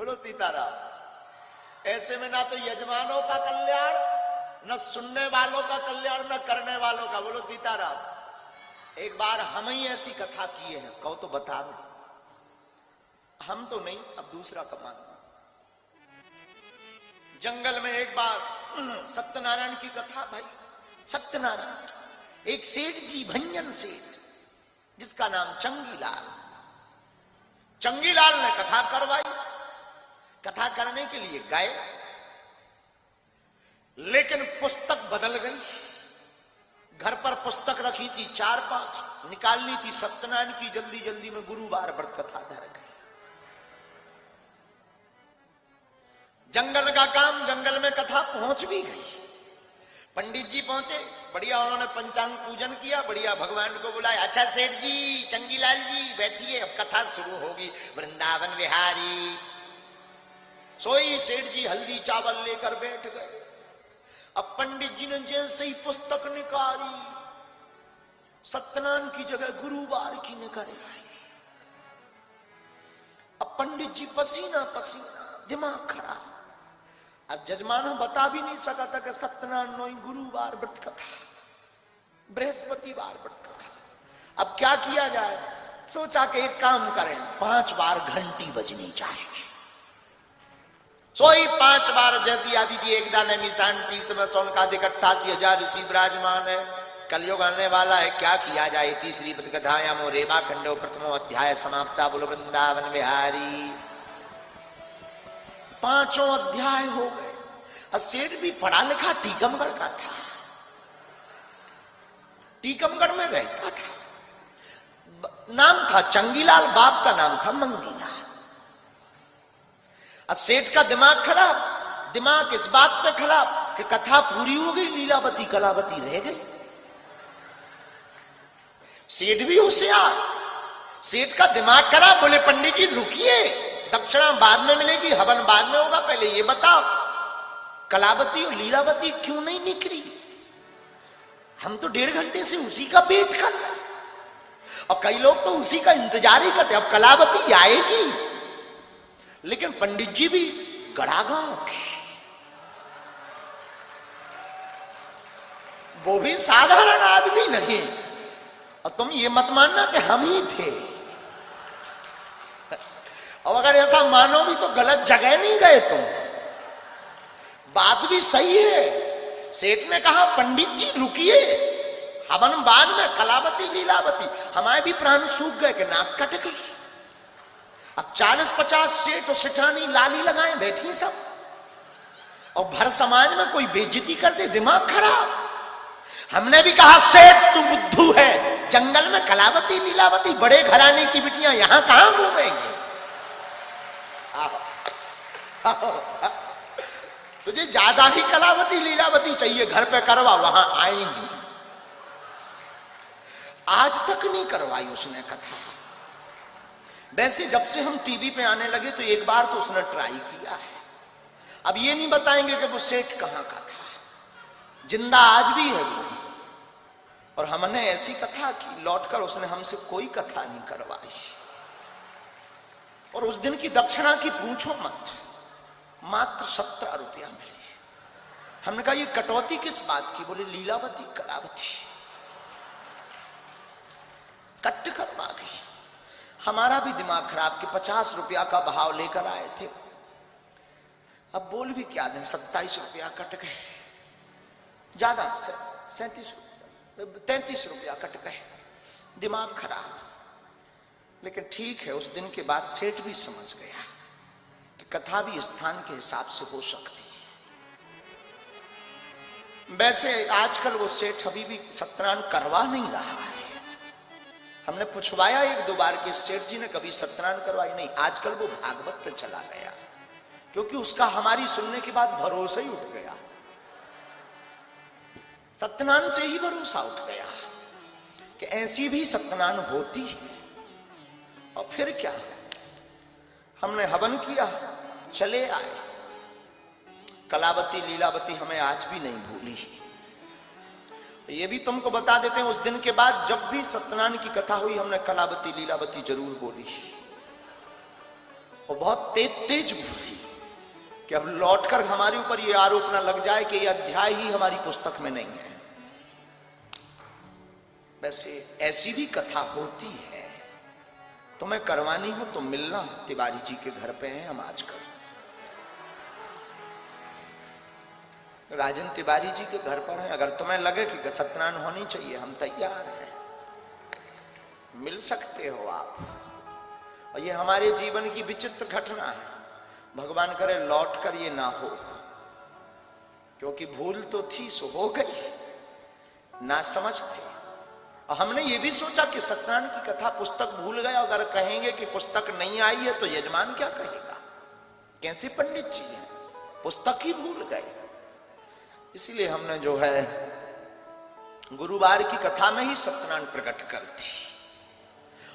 बोलो सीताराम। ऐसे में ना तो यजमानों का कल्याण, न सुनने वालों का कल्याण, न करने वालों का। बोलो सीताराम। एक बार हम ही ऐसी कथा किए हैं, कहो तो बता दो। हम तो नहीं, अब दूसरा कमान। जंगल में एक बार सत्यनारायण की कथा। भाई सत्यनारायण, एक सेठ जी, भंजन सेठ, जिसका नाम चंगीलाल। चंगीलाल ने कथा करवाई। कथा करने के लिए गए, लेकिन पुस्तक बदल गई। घर पर पुस्तक रखी थी 4-5, निकालनी थी सत्यनारायण की। जल्दी जल्दी में गुरुवार व्रत कथा धर गई। जंगल का काम, जंगल में कथा पहुंच भी गई। पंडित जी पहुंचे, बढ़िया उन्होंने पंचांग पूजन किया, बढ़िया भगवान को बुलाया। अच्छा सेठ जी, चंगीलाल जी बैठिए, अब कथा शुरू होगी। वृंदावन विहारी। सोई सेठ जी हल्दी चावल लेकर बैठ गए। अब पंडित जी ने जैसे ही पुस्तक निकाली, सत्यनारायण की जगह गुरुवार की निकाली। अब पंडित जी पसीना पसीना, दिमाग खराब। अब जजमान बता भी नहीं सका था कि सत्यनारायण गुरुवार व्रत कथा, बृहस्पतिवार व्रत कथा। अब क्या किया जाए? सोचा कि एक काम करें, 5 बार घंटी बजनी चाहिए। सोई 5 बार जैसी आदि थी। एकदा ने मिशान तीर्थ में 88,000 ऋषि विराजमान है। कलयुग आने वाला है, क्या किया जाए? तीसरी कथायामो रेवा खंडो प्रथमो अध्याय समाप्ता। बोलो वृंदावन विहारी। 5 अध्याय हो गए। सेठ भी पढ़ा लिखा टीकमगढ़ का था, टीकमगढ़ में रहता था। नाम था चंगीलाल, बाप का नाम था मंगीलाल। सेठ का दिमाग खराब। दिमाग इस बात पे खराब कि कथा पूरी हो गई, लीलावती कलावती रह गई। सेठ भी होशियार, सेठ का दिमाग खराब। बोले पंडित जी रुकिए, दक्षिणा बाद में मिलेगी, हवन बाद में होगा, पहले ये बताओ कलावती और लीलावती क्यों नहीं निकली? हम तो 1.5 घंटे से उसी का वेट कर रहे हैं, और कई लोग तो उसी का इंतजार ही करते। अब कलावती आएगी, लेकिन पंडित जी भी गड़ा गांव के, वो भी साधारण आदमी नहीं। और तुम ये मत मानना कि हम ही थे। और अगर ऐसा मानो भी तो गलत जगह नहीं गए तुम। बात भी सही है। सेठ ने कहा पंडित जी रुकिए, हवन बाद में, कलावती लीलावती। हमारे भी प्राण सूख गए कि नाक कट गई। अब 40-50 सेठ और सेठानी लाली लगाए बैठी सब, और भर समाज में कोई बेइज्जती कर दे, दिमाग खराब। हमने भी कहा सेठ तू बुद्धू है, जंगल में कलावती लीलावती, बड़े घराने की बिटियां यहां कहां घूमेंगी? तुझे ज्यादा ही कलावती लीलावती चाहिए, घर पे करवा, वहां आएंगी। आज तक नहीं करवाई उसने कथा। वैसे जब से हम टीवी पे आने लगे तो एक बार तो उसने ट्राई किया है। अब ये नहीं बताएंगे कि वो सेठ कहां का था, जिंदा आज भी है वो। और हमने ऐसी कथा की, लौटकर उसने हमसे कोई कथा नहीं करवाई। और उस दिन की दक्षिणा की पूछो मत, मात्र 17 रुपया मिली। हमने कहा ये कटौती किस बात की? बोले लीलावती कलावती कट करवा गई। हमारा भी दिमाग खराब कि 50 रुपया का भाव लेकर आए थे, अब बोल भी क्या दें, 27 रुपया कट गए। ज्यादा 33 रुपया कट गए। दिमाग खराब। लेकिन ठीक है, उस दिन के बाद सेठ भी समझ गया कि कथा भी स्थान के हिसाब से हो सकती है। वैसे आजकल वो सेठ अभी भी सत्यनारायण करवा नहीं रहा है। हमने पूछवाया 1-2 बार कि सेठ जी ने कभी सत्यनारायण करवाई? नहीं। आजकल वो भागवत पे चला गया, क्योंकि उसका हमारी सुनने के बाद भरोसा ही उठ गया। सत्यनारायण से ही भरोसा उठ गया कि ऐसी भी सत्यनारायण होती है। और फिर क्या, हमने हवन किया, चले आए। कलावती लीलावती हमें आज भी नहीं भूली। ये भी तुमको बता देते हैं, उस दिन के बाद जब भी सत्यनारायण की कथा हुई, हमने कलावती लीलावती जरूर बोली। और बहुत तेज तेज बोली कि अब लौटकर हमारे ऊपर ये आरोप ना लग जाए कि ये अध्याय ही हमारी पुस्तक में नहीं है। वैसे ऐसी भी कथा होती है, तुम्हें करवानी हो तो मिलना, तिवारी जी के घर पे हैं हम आजकल। राजन तिवारी जी के घर पर हैं, अगर तुम्हें लगे कि सत्यनारायण होनी चाहिए हम तैयार हैं, मिल सकते हो आप। और ये हमारे जीवन की विचित्र घटना है, भगवान करे लौट कर ये ना हो, क्योंकि भूल तो थी सो हो गई, ना समझ थे। और हमने ये भी सोचा कि सत्यनारायण की कथा पुस्तक भूल गए, अगर कहेंगे कि पुस्तक नहीं आई है तो यजमान क्या कहेगा, कैसे पंडित जी हैं, पुस्तक ही भूल गए। इसीलिए हमने जो है गुरुवार की कथा में ही सत्यनारायण प्रकट कर दी।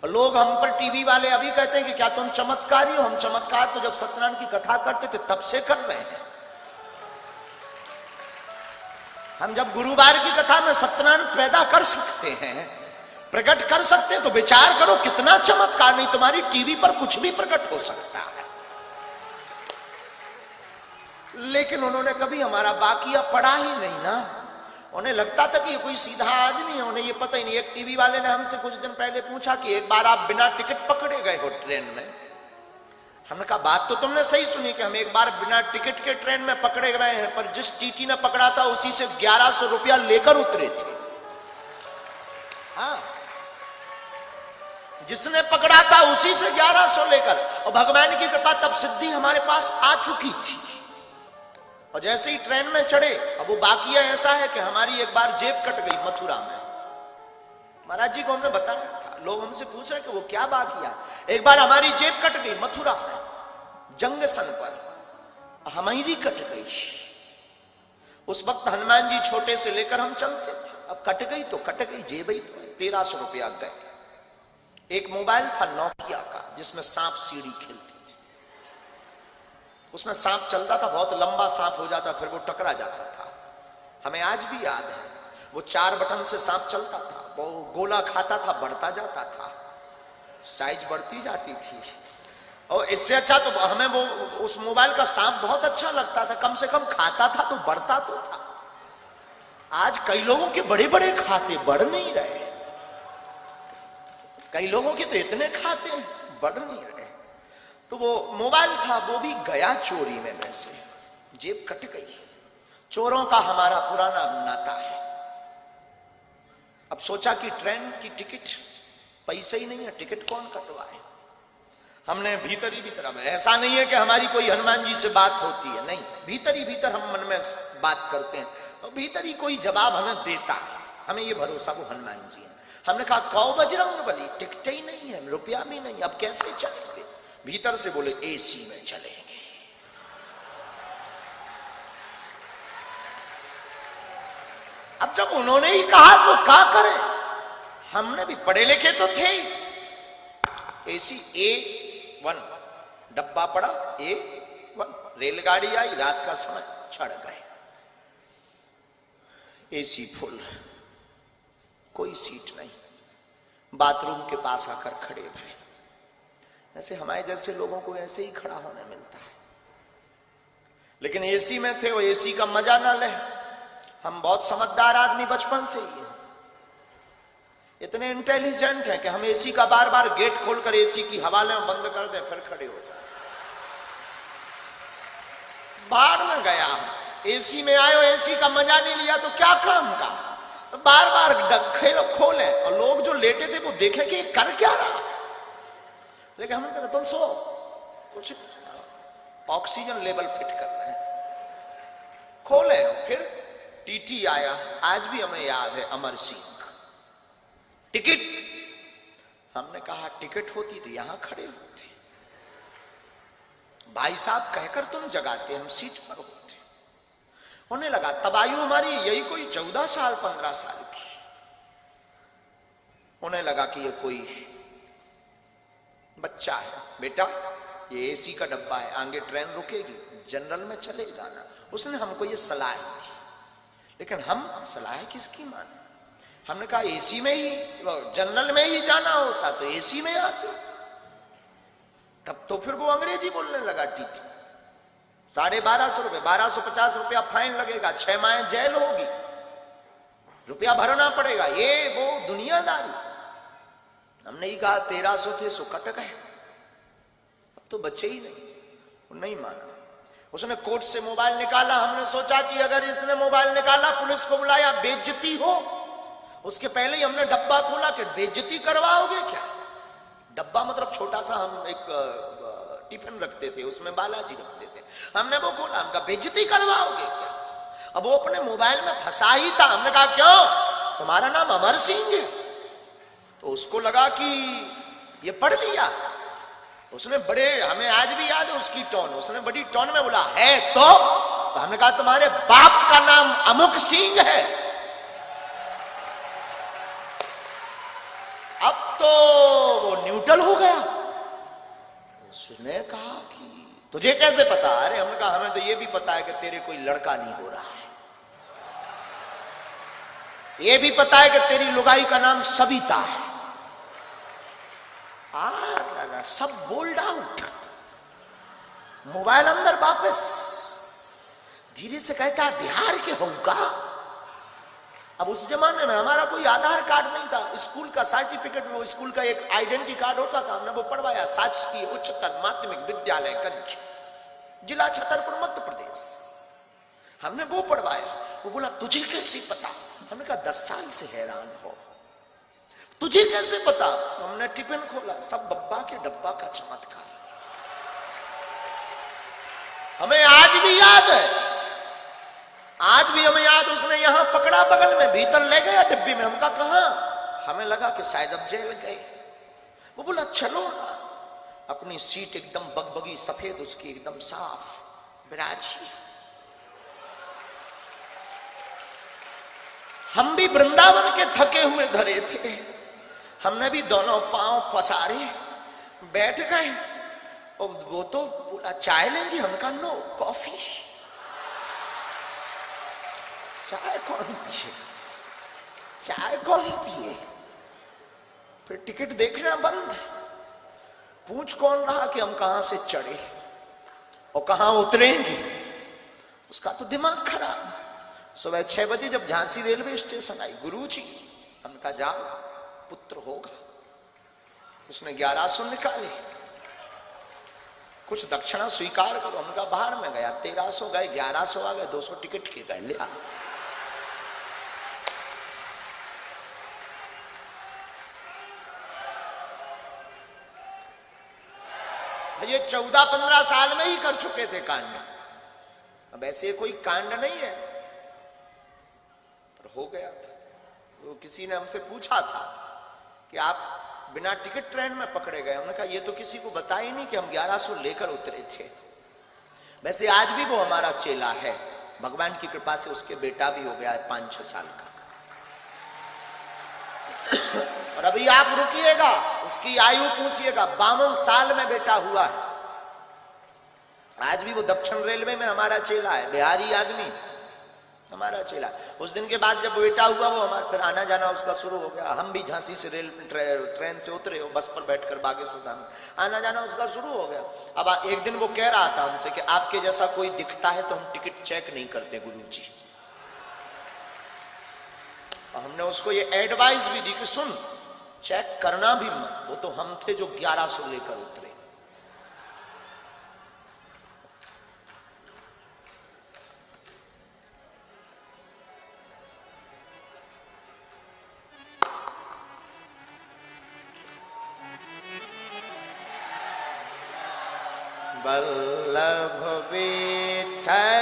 और लोग हम पर टीवी वाले अभी कहते हैं कि क्या तुम चमत्कारी हो। हम चमत्कार तो जब सत्यनारायण की कथा करते थे तब से कर रहे हैं। हम जब गुरुवार की कथा में सत्यनारायण पैदा कर सकते हैं, प्रकट कर सकते हैं, तो विचार करो कितना चमत्कार। नहीं तुम्हारी टीवी पर कुछ भी प्रकट हो सकता है। लेकिन उन्होंने कभी हमारा बाकिया पढ़ा ही नहीं ना। उन्हें लगता था कि ये कोई सीधा आदमी है, उन्हें ये पता ही नहीं। एक टीवी वाले ने हमसे कुछ दिन पहले पूछा कि एक बार आप बिना टिकट पकड़े गए हो ट्रेन में। हमने कहा बात तो तुमने सही सुनी कि हम एक बार बिना टिकट के ट्रेन में पकड़े गए हैं, पर जिस टीटी ने पकड़ा था उसी से 1100 रुपया लेकर उतरे थे। हाँ, जिसने पकड़ा था उसी से 1100 लेकर। और भगवान की कृपा तब सिद्धि हमारे पास आ चुकी थी। और जैसे ही ट्रेन में चढ़े, अब वो बाकिया ऐसा है कि हमारी एक बार जेब कट गई मथुरा में। महाराज जी को हमने बताया था, लोग हमसे पूछ रहे कि वो क्या बाकिया। एक बार हमारी जेब कट गई मथुरा में जंक्शन पर, हमारी कट गई। उस वक्त हनुमान जी छोटे से लेकर हम चलते थे। अब कट गई तो कट गई, जेब ही तो 1300 रुपया गए। एक मोबाइल था नोकिया का जिसमें सांप सीढ़ी खेलती थी। उसमें सांप चलता था, बहुत लंबा सांप हो जाता, फिर वो टकरा जाता था। हमें आज भी याद है, वो 4 बटन से सांप चलता था, वो गोला खाता था, बढ़ता जाता था, साइज बढ़ती जाती थी। और इससे अच्छा तो हमें वो उस मोबाइल का सांप बहुत अच्छा लगता था, कम से कम खाता था तो बढ़ता तो था। आज कई लोगों के बड़े बड़े खाते बढ़ नहीं रहे, कई लोगों के तो इतने खाते बढ़ नहीं रहे। तो वो मोबाइल था, वो भी गया चोरी में, वैसे जेब कट गई। चोरों का हमारा पुराना नाता है। अब सोचा कि ट्रेन की टिकट, पैसे ही नहीं है, टिकट कौन कटवाए। हमने भीतर ही भीतर, अब ऐसा नहीं है कि हमारी कोई हनुमान जी से बात होती है, नहीं, भीतर ही भीतर हम मन में बात करते हैं और भीतर ही कोई जवाब हमें देता है। हमें ये भरोसा वो हनुमान जी है। हमने कहा कौ बजरंग बली, टिकट ही नहीं है, रुपया भी नहीं, अब कैसे चलेंगे। भीतर से बोले एसी में चलेंगे। अब जब उन्होंने ही कहा तो क्या करें, हमने भी पढ़े लिखे तो थे ही। एसी A1 डब्बा पड़ा, A1 रेलगाड़ी आई, रात का समय, चढ़ गए। एसी फुल, कोई सीट नहीं, बाथरूम के पास आकर खड़े भाई। ऐसे हमारे जैसे लोगों को ऐसे ही खड़ा होने मिलता है। लेकिन एसी में थे, वो एसी का मजा ना ले। हम बहुत समझदार आदमी बचपन से ही हैं, इतने इंटेलिजेंट हैं कि हम एसी का बार बार गेट खोलकर एसी की हवा लें, बंद कर दें, फिर खड़े हो जाए। बाहर में गया, एसी में आए, एसी का मजा नहीं लिया तो क्या काम का। तो बार बार डखे खोले और लोग जो लेटे थे वो देखे कि कर क्या रहा। लेकिन हमने कहा तुम सो, कुछ ऑक्सीजन लेवल फिट कर रहे हैं। खोले, फिर टीटी आया, आज भी हमें याद है, अमर सिंह, टिकट। हमने कहा टिकट होती तो यहां खड़े होते, भाई साहब कहकर तुम जगाते, हम सीट पर होते। होने लगा तब आयु हमारी यही कोई 14 साल 15 साल की। होने लगा कि ये कोई बच्चा है, बेटा ये एसी का डब्बा है, आगे ट्रेन रुकेगी, जनरल में चले जाना। उसने हमको ये सलाह दी, लेकिन हम सलाह किसकी माने। हमने कहा एसी में ही, जनरल में ही जाना होता तो एसी में आते। तब तो फिर वो अंग्रेजी बोलने लगा टीटी। 1250 रुपये, 1250 रुपया फाइन लगेगा, 6 माह जेल होगी, रुपया भरना पड़ेगा, ये वो दुनियादारी। हमने ही कहा 1300 थे सो कट गए, अब तो बचे ही नहीं। वो नहीं माना, उसने कोर्ट से मोबाइल निकाला। हमने सोचा कि अगर इसने मोबाइल निकाला, पुलिस को बुलाया, बेइज्जती हो। उसके पहले ही हमने डब्बा खोला कि बेइज्जती करवाओगे क्या। डब्बा मतलब छोटा सा, हम एक टिफिन रखते थे, उसमें बालाजी रखते थे। हमने वो खोला, हमका बेइज्जती करवाओगे क्या। अब वो अपने मोबाइल में फंसा ही था। हमने कहा क्यों, तुम्हारा नाम अमर सिंह है। तो उसको लगा कि ये पढ़ लिया। उसने बड़े, हमें आज भी याद है उसकी टोन, उसने बड़ी टोन में बोला है तो हमने कहा तुम्हारे बाप का नाम अमुक सिंह है। अब तो वो न्यूट्रल हो गया। उसने कहा कि तुझे कैसे पता। अरे हमने कहा हमें तो ये भी पता है कि तेरे कोई लड़का नहीं हो रहा है, ये भी पता है कि तेरी लुगाई का नाम सविता है। सब बोल्ड आउट, मोबाइल अंदर वापस। धीरे से कहता है बिहार के होगा। अब उस जमाने में हमारा कोई आधार कार्ड नहीं था, स्कूल का सर्टिफिकेट, वो स्कूल का एक आइडेंटिटी कार्ड होता था, हमने वो पढ़वाया। शासकीय उच्चतर माध्यमिक विद्यालय गंज, जिला छतरपुर, मध्य प्रदेश। हमने वो पढ़वाया। वो बोला तुझे कैसे पता। हमने कहा 10 साल से हैरान हो, तुझे कैसे पता। हमने टिफिन खोला, सब बब्बा के डब्बा का चमत्कार। हमें आज भी याद है, आज भी हमें याद। उसने यहां पकड़ा बगल में, भीतर ले गया डिब्बी में। हमका कहा, हमें लगा कि शायद अब जेल गए। वो बोला चलो ना। अपनी सीट एकदम बगबगी सफेद, उसकी एकदम साफ, बिराजी। हम भी वृंदावन के थके हुए धरे थे, हमने भी दोनों पांव पसारे बैठ गए। और वो तो बोला चाय लेंगे, हमका नो, कॉफी। चाय कौन पिए, चाय कौन पिए। फिर टिकट देखना बंद। पूछ कौन रहा कि हम कहां से चढ़े और कहां उतरेंगे। उसका तो दिमाग खराब। सुबह 6 बजे जब झांसी रेलवे स्टेशन आई, गुरुजी, हमने कहा जाओ पुत्र होगा। उसने 1100 निकाले, कुछ दक्षिणा स्वीकार करो। हमका बाहर में गया, 1300 गए, 1100 आ गए, 200 टिकट के गए, ले आ। ये 14-15 साल में ही कर चुके थे कांड। अब ऐसे कोई कांड नहीं है, पर हो गया था। तो किसी ने हमसे पूछा था कि आप बिना टिकट ट्रेन में पकड़े गए। हमने कहा ये तो किसी को बता ही नहीं कि हम 1100 लेकर उतरे थे। वैसे आज भी वो हमारा चेला है, भगवान की कृपा से उसके बेटा भी हो गया है 5-6 साल का। और अभी आप रुकिएगा, उसकी आयु पूछिएगा, 52 साल में बेटा हुआ है। आज भी वो दक्षिण रेलवे में हमारा चेला है, बिहारी आदमी, हमारा चेला। उस दिन के बाद जब बेटा हुआ, वो हमारा फिर आना जाना उसका शुरू हो गया। हम भी झांसी से ट्रेन से उतरे, बस पर बैठकर बागेश्वर धाम आना जाना उसका शुरू हो गया। अब एक दिन वो कह रहा था हमसे कि आपके जैसा कोई दिखता है तो हम टिकट चेक नहीं करते गुरुजी। और हमने उसको ये एडवाइस भी दी कि सुन, चेक करना भी मत। वो तो हम थे जो 1100 लेकर उतरे। वल्लभ विठल